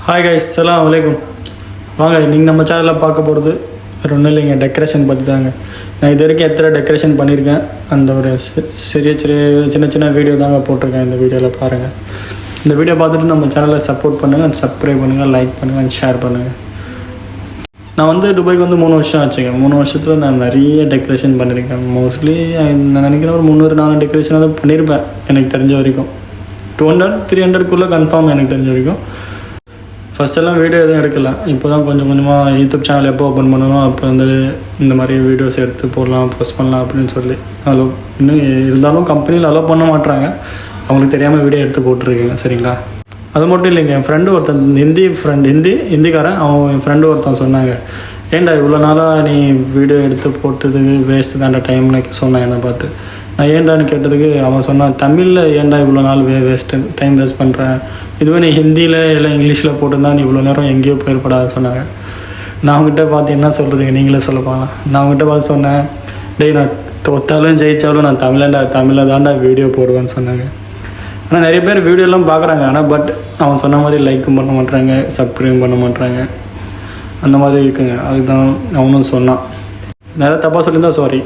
Hi guys, அஸ்ஸலாமு அலைக்கும். வாங்க, இன்றைக்கி நம்ம சேனலில் பார்க்க போகிறது வேறு ஒன்றும் இல்லைங்க, டெக்கரேஷன் பற்றி தாங்க. நான் இது வரைக்கும் எத்தனை டெக்கரேஷன் பண்ணியிருக்கேன் அந்த ஒரு சின்ன சின்ன வீடியோ தாங்க போட்டிருக்கேன். இந்த வீடியோவில் பாருங்கள். இந்த வீடியோ பார்த்துட்டு நம்ம சேனலை சப்போர்ட் பண்ணுங்கள், சப்ஸ்கிரைப் பண்ணுங்கள், லைக் பண்ணுங்கள், ஷேர் பண்ணுங்கள். நான் வந்து துபாய்க்கு வந்து 3 வருஷம் ஆச்சுங்க. 3 வருஷத்தில் நான் நிறைய டெக்கரேஷன் பண்ணியிருக்கேன். மோஸ்ட்லி நான் நினைக்கிறேன் ஒரு 300-400 டெக்கரேஷனாக தான் பண்ணியிருப்பேன் எனக்கு தெரிஞ்ச வரைக்கும். 200-300 கன்ஃபார்ம் எனக்கு தெரிஞ்ச வரைக்கும். ஃபஸ்ட்டெல்லாம் வீடியோ எதுவும் எடுக்கல. இப்போ தான் கொஞ்சம் கொஞ்சமாக யூடியூப் சேனல் எப்போ ஓப்பன் பண்ணணும் அப்போ வந்து இந்த மாதிரி வீடியோஸ் எடுத்து போடலாம், போஸ்ட் பண்ணலாம் அப்படின்னு சொல்லி இன்னும் இருந்தாலும் கம்பெனியில் அலோவ் பண்ண மாட்டுறாங்க. அவங்களுக்கு தெரியாமல் வீடியோ எடுத்து போட்டுருக்கேங்க. சரிங்களா? அது மட்டும் இல்லைங்க, என் ஃப்ரெண்டு ஒருத்தன் ஹிந்திக்காரன், அவன் என் ஃப்ரெண்டு ஒருத்தன் சொன்னாங்க, ஏன்டா இவ்வளோ நாளாக நீ வீடியோ எடுத்து போட்டதுக்கு வேஸ்ட்டு தான்டா டைம்னு சொன்னான் என்னை பார்த்து. நான் ஏன்டான்னு கேட்டதுக்கு அவன் சொன்னான், தமிழில் ஏன்டா இவ்வளோ நாள் டைம் வேஸ்ட் பண்ணுறேன், இதுவே நீ ஹிந்தியில் இல்லை இங்கிலீஷில் போட்டிருந்தா நீ இவ்வளோ நேரம் எங்கேயோ போயிருப்படா சொன்னாங்க. நான் அவங்ககிட்ட பார்த்து என்ன சொல்கிறதுங்க, நீங்களே சொல்லப்பாங்க. நான் அவங்ககிட்ட பார்த்து சொன்னேன், டேய் நான் தோத்தாலும் ஜெயித்தாலும் நான் தமிழில் தான்டா வீடியோ போடுவேன்னு சொன்னாங்க. ஆனால் நிறைய பேர் வீடியோலாம் பார்க்குறாங்க, ஆனால் பட் அவன் சொன்ன மாதிரி லைக்கும் பண்ண மாட்றாங்க, சப்ஸ்கிரைப் பண்ண மாட்றாங்க, அந்த மாதிரி இருக்குங்க. அதுதான் அவனும் சொன்னான். நிறைய தப்பாக சொல்லியிருந்தா சாரி.